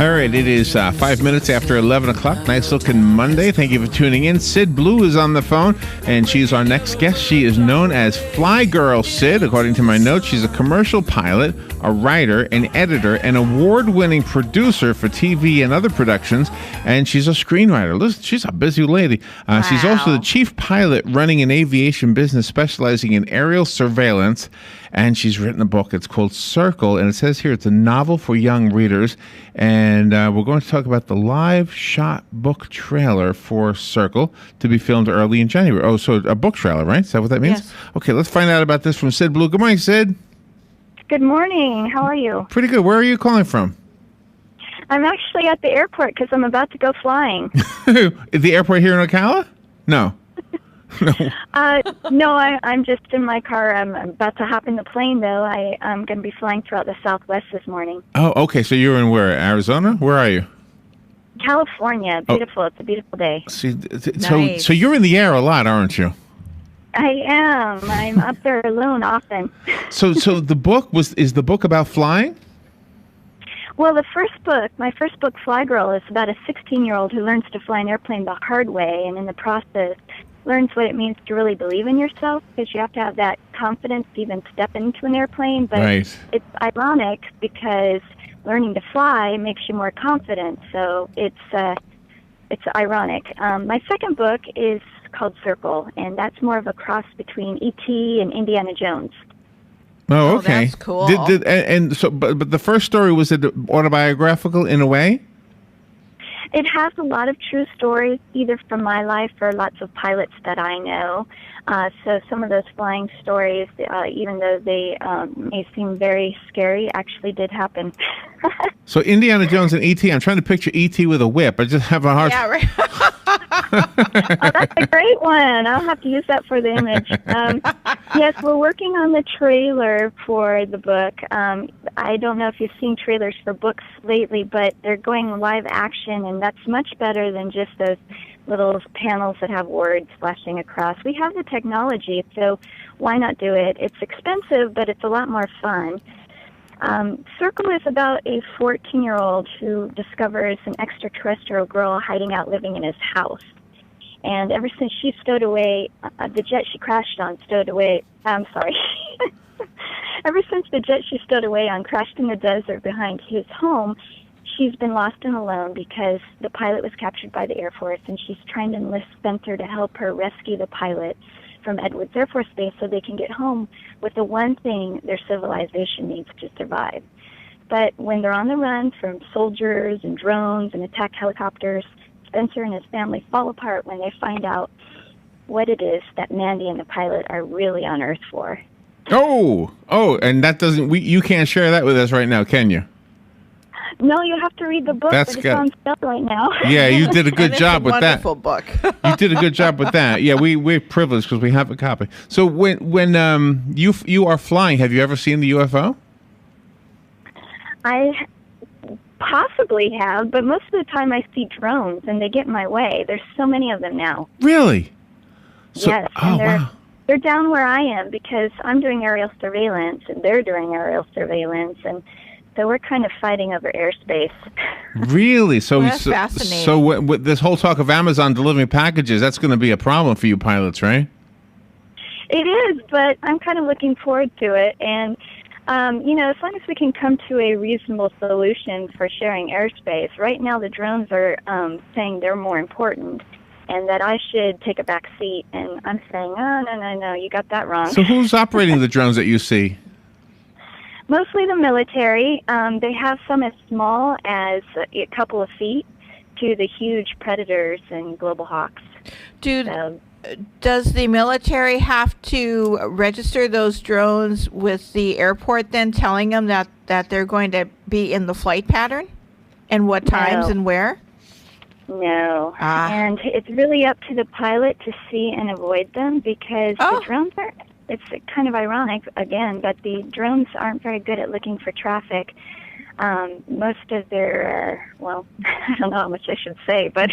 All right, it is 5 minutes after 11 o'clock. Nice looking Monday. Thank you for tuning in. Syd Blue is on the phone, and she's our next guest. She is known as Fly Girl Syd. According to my notes, she's a commercial pilot, a writer, an editor, an award-winning producer for TV and other productions, and she's a screenwriter. Listen, she's a busy lady. Wow. She's also the chief pilot running an aviation business specializing in aerial surveillance, and she's written a book. It's called Circle, and it says here it's a novel for young readers. And we're going to talk about the live shot book trailer for Circle to be filmed early in January. Oh, so a book trailer, right? Is that what that means? Yes. Okay, let's find out about this from Syd Blue. Good morning, Syd. Good morning. How are you? Pretty good. Where are you calling from? I'm actually at the airport because I'm about to go flying. The airport here in Ocala? No. No. No, I'm just in my car. I'm about to hop in the plane, though. I'm going to be flying throughout the Southwest this morning. Oh, okay. So you're in where? Arizona? Where are you? California. Beautiful. It's a beautiful day. See, Nice. so you're in the air a lot, aren't you? I am. I'm up there alone often. So the book is the book about flying? Well, my first book, Fly Girl, is about a 16-year-old who learns to fly an airplane the hard way, and in the process learns what it means to really believe in yourself, because you have to have that confidence to even step into an airplane. But Right. It's ironic because learning to fly makes you more confident. So it's ironic. My second book is called Circle, and that's more of a cross between E.T. and Indiana Jones. Oh, Oh, okay. that's cool. But the first story, was it autobiographical in a way? It has a lot of true stories, either from my life or lots of pilots that I know. So some of those flying stories, even though they may seem very scary, actually did happen. So Indiana Jones and E.T. I'm trying to picture E.T. with a whip. I just have a hard. Yeah, right. Oh, that's a great one. I'll have to use that for the image. Yes, we're working on the trailer for the book. I don't know if you've seen trailers for books lately, but they're going live action, and that's much better than just those little panels that have words flashing across. We have the technology, so why not do it? It's expensive, but it's a lot more fun. Circle is about a 14-year-old who discovers an extraterrestrial girl hiding out living in his house. And ever since she stowed away, the jet she crashed on stowed away, I'm sorry. Ever since the jet she stowed away on crashed in the desert behind his home, she's been lost and alone because the pilot was captured by the Air Force, and she's trying to enlist Spencer to help her rescue the pilot from Edwards Air Force Base so they can get home with the one thing their civilization needs to survive. But when they're on the run from soldiers and drones and attack helicopters, Spencer and his family fall apart when they find out what it is that Mandy and the pilot are really on Earth for. Oh, and that doesn't. You can't share that with us right now, can you? No, you have to read the book, That's but it's good. on sale right now. Yeah, you did a good And it's job a with that. wonderful book. You did a good job with that. Yeah, we're privileged because we have a copy. So when you are flying, have you ever seen the UFO? I possibly have, but most of the time I see drones, and they get in my way. There's so many of them now. Really? So, Yes, Oh and wow. they're down where I am because I'm doing aerial surveillance, and they're doing aerial surveillance, and so we're kind of fighting over airspace. Really? So Well, that's fascinating. So with this whole talk of Amazon delivering packages, that's going to be a problem for you pilots, right? It is, but I'm kind of looking forward to it, and as long as we can come to a reasonable solution for sharing airspace. Right now, the drones are saying they're more important, and that I should take a back seat. And I'm saying, oh, no, you got that wrong. So who's operating the drones that you see? Mostly the military. They have some as small as a couple of feet to the huge Predators and Global Hawks. Does the military have to register those drones with the airport then, telling them that they're going to be in the flight pattern and what times No. and where? No. Ah. And it's really up to the pilot to see and avoid them because Oh. the drones are, it's kind of ironic, again, but the drones aren't very good at looking for traffic. Most of their, well, I don't know how much I should say, but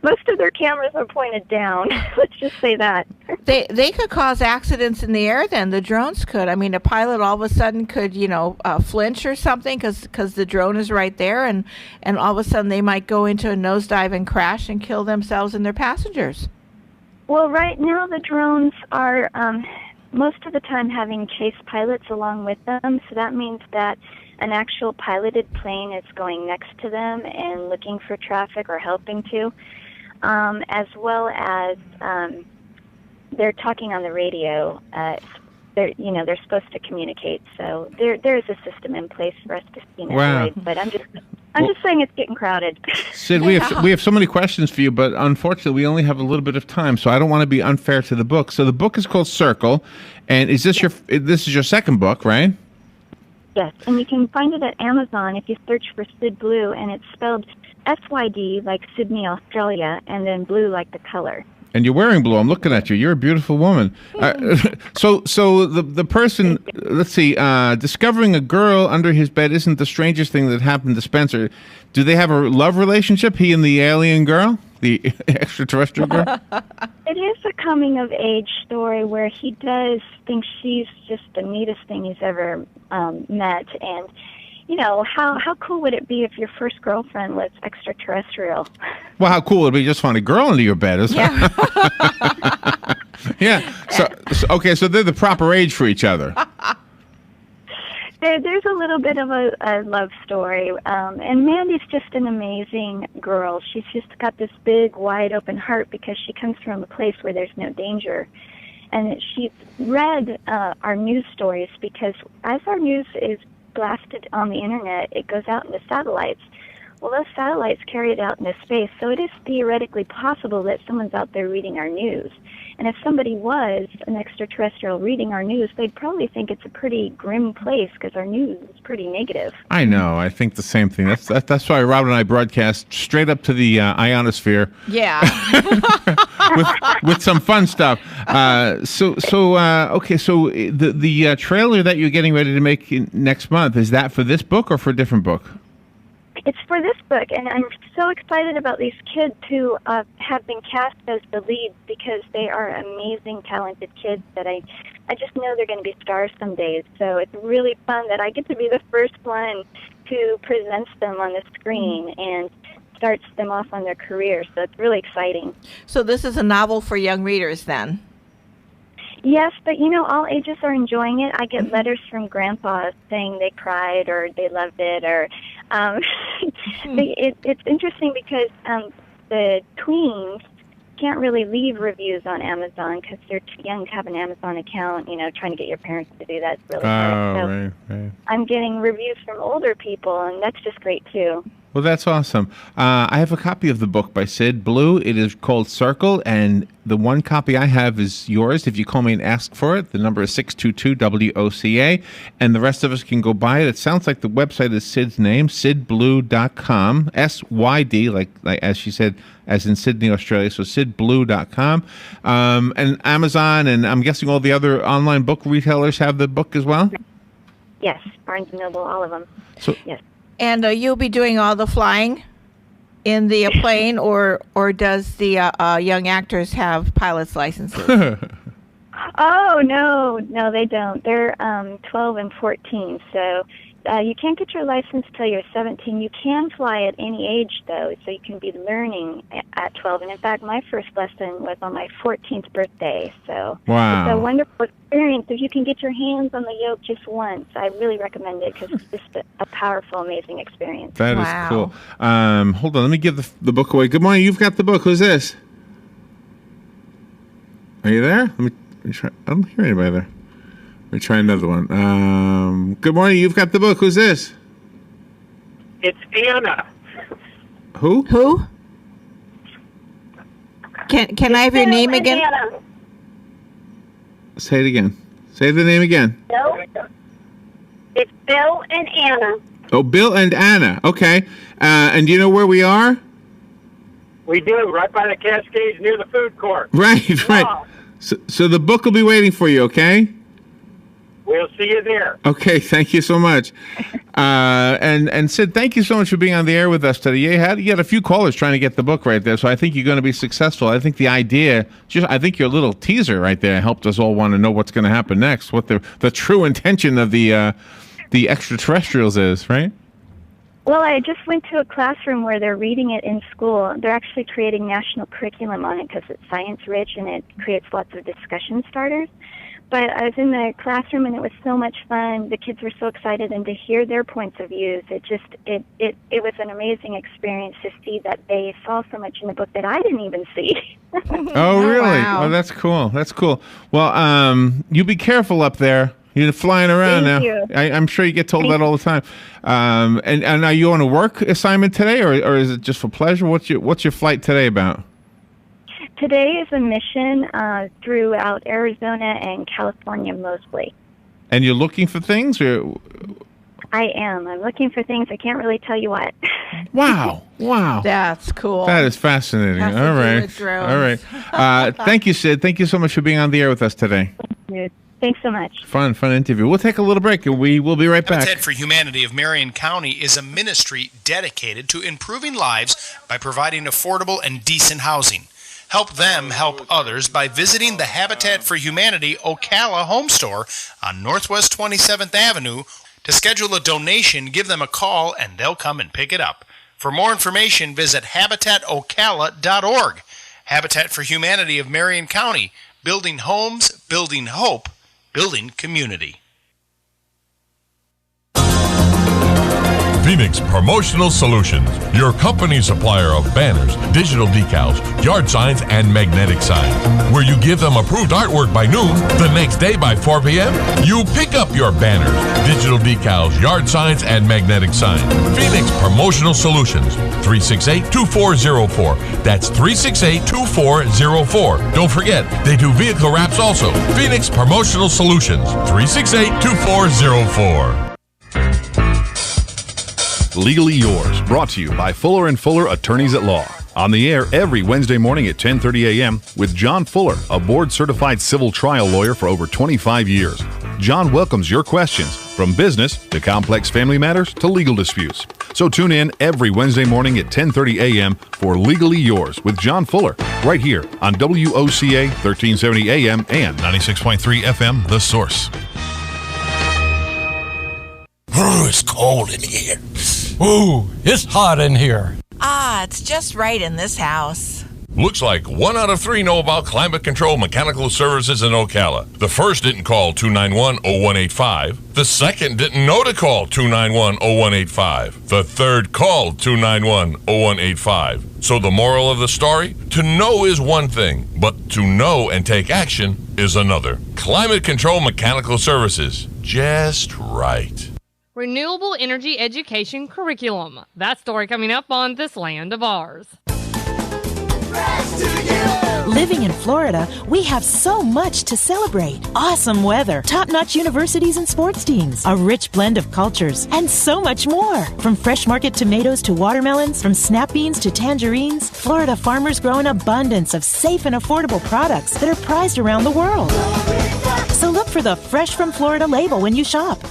most of their cameras are pointed down. Let's just say that. They could cause accidents in the air then. The drones could. I mean, a pilot all of a sudden could, flinch or something because the drone is right there, and all of a sudden they might go into a nosedive and crash and kill themselves and their passengers. Well, right now the drones are most of the time having chase pilots along with them, so that means that an actual piloted plane is going next to them and looking for traffic or helping to, as well as they're talking on the radio. They're supposed to communicate, so there is a system in place for us to see and avoid. But I'm just saying it's getting crowded. Syd, we have so many questions for you, but unfortunately we only have a little bit of time, so I don't want to be unfair to the book. So the book is called Circle, and this is your second book, right? Yes, and you can find it at Amazon if you search for Syd Blue, and it's spelled SYD like Sydney, Australia, and then blue like the color. And you're wearing blue. I'm looking at you. You're a beautiful woman. So the person, let's see, discovering a girl under his bed isn't the strangest thing that happened to Spencer. Do they have a love relationship, he and the alien girl, the extraterrestrial girl? It is a coming-of-age story where he does think she's just the neatest thing he's ever met. And, how cool would it be if your first girlfriend was extraterrestrial? Well, how cool would it be just find a girl under your bed? Yeah. Yeah. So they're the proper age for each other. There's a little bit of a love story, and Mandy's just an amazing girl. She's just got this big, wide open heart because she comes from a place where there's no danger. And she's read our news stories because as our news is blasted on the internet, it goes out into satellites. Well, those satellites carry it out into space, so it is theoretically possible that someone's out there reading our news. And if somebody was an extraterrestrial reading our news, they'd probably think it's a pretty grim place because our news is pretty negative. I know. I think the same thing. That's why Robin and I broadcast straight up to the ionosphere. Yeah. with some fun stuff. So the trailer that you're getting ready to make next month, is that for this book or for a different book? It's for this book, and I'm so excited about these kids who have been cast as the leads because they are amazing, talented kids that I just know they're going to be stars someday. So it's really fun that I get to be the first one who presents them on the screen and starts them off on their career. So it's really exciting. So this is a novel for young readers then? Yes, but all ages are enjoying it. I get letters from grandpas saying they cried or they loved it, or it's interesting because the tweens can't really leave reviews on Amazon because they're too young to have an Amazon account. Trying to get your parents to do that's really hard. So right. I'm getting reviews from older people, and that's just great too. Well, that's awesome. I have a copy of the book by Syd Blue. It is called Circle, and the one copy I have is yours. If you call me and ask for it, the number is 622-WOCA, and the rest of us can go buy it. It sounds like the website is Syd's name, sydblue.com, S-Y-D, like as she said, as in Sydney, Australia, so sydblue.com. And Amazon, and I'm guessing all the other online book retailers have the book as well? Yes, Barnes & Noble, all of them. So, yes. And you'll be doing all the flying in the plane, or does the young actors have pilot's licenses? Oh, no, they don't. They're 12 and 14, so you can't get your license till you're 17. You can fly at any age, though, so you can be learning at 12. And, in fact, my first lesson was on my 14th birthday, so wow. It's a wonderful experience. If you can get your hands on the yoke just once, I really recommend it because it's just a powerful, amazing experience. That is cool. Hold on, let me give the book away. Good morning, you've got the book. Who's this? Are you there? Let me try. I don't hear anybody there. Let me try another one. Good morning, you've got the book. Who's this? It's Anna. Who? Can I have your name again? Anna. Say it again. Say the name again. No. It's Bill and Anna. Oh, Bill and Anna. Okay. And do you know where we are? We do, right by the Cascades near the food court. Right. So the book will be waiting for you, okay? We'll see you there. Okay, thank you so much. And Syd, thank you so much for being on the air with us today. You had a few callers trying to get the book right there, so I think you're going to be successful. I think the idea, I think your little teaser right there helped us all want to know what's going to happen next, what the true intention of the extraterrestrials is, right? Well, I just went to a classroom where they're reading it in school. They're actually creating national curriculum on it because it's science-rich and it creates lots of discussion starters. But I was in the classroom and it was so much fun. The kids were so excited, and to hear their points of views, it was an amazing experience to see that they saw so much in the book that I didn't even see. Oh, really? Wow. Oh, that's cool. That's cool. Well, you be careful up there. You're flying around Thank now. you. I'm sure you get told that all the time. And are you on a work assignment today, or is it just for pleasure? What's your flight today about? Today is a mission throughout Arizona and California mostly. And you're looking for things, or? I am. I'm looking for things. I can't really tell you what. Wow! That's cool. That is fascinating. Has to All do right, with drones. all right. Thank you, Syd. Thank you so much for being on the air with us today. Thanks so much. Fun interview. We'll take a little break, and we will be right back. Habitat for Humanity of Marion County is a ministry dedicated to improving lives by providing affordable and decent housing. Help them help others by visiting the Habitat for Humanity Ocala home store on Northwest 27th Avenue. To schedule a donation, give them a call and they'll come and pick it up. For more information, visit habitatocala.org. Habitat for Humanity of Marion County, building homes, building hope, building community. Phoenix Promotional Solutions, your company supplier of banners, digital decals, yard signs, and magnetic signs. Where you give them approved artwork by noon, the next day by 4 p.m., you pick up your banners, digital decals, yard signs, and magnetic signs. Phoenix Promotional Solutions, 368-2404. That's 368-2404. Don't forget, they do vehicle wraps also. Phoenix Promotional Solutions, 368-2404. Legally Yours, brought to you by Fuller & Fuller Attorneys at Law. On the air every Wednesday morning at 10:30 a.m. with John Fuller, a board-certified civil trial lawyer for over 25 years. John welcomes your questions, from business to complex family matters to legal disputes. So tune in every Wednesday morning at 10:30 a.m. for Legally Yours with John Fuller, right here on WOCA 1370 AM and 96.3 FM, The Source. It's cold in here. Ooh, it's hot in here. It's just right in this house. Looks like 1 out of 3 know about climate control mechanical services in Ocala. The first didn't call 291-0185. The second didn't know to call 291-0185. The third called 291-0185. So the moral of the story? To know is one thing, but to know and take action is another. Climate control mechanical services. Just right. Renewable Energy Education Curriculum. That story coming up on This Land of Ours. Living in Florida, we have so much to celebrate. Awesome weather, top-notch universities and sports teams, a rich blend of cultures, and so much more. From fresh market tomatoes to watermelons, from snap beans to tangerines, Florida farmers grow an abundance of safe and affordable products that are prized around the world. So look for the Fresh from Florida label when you shop.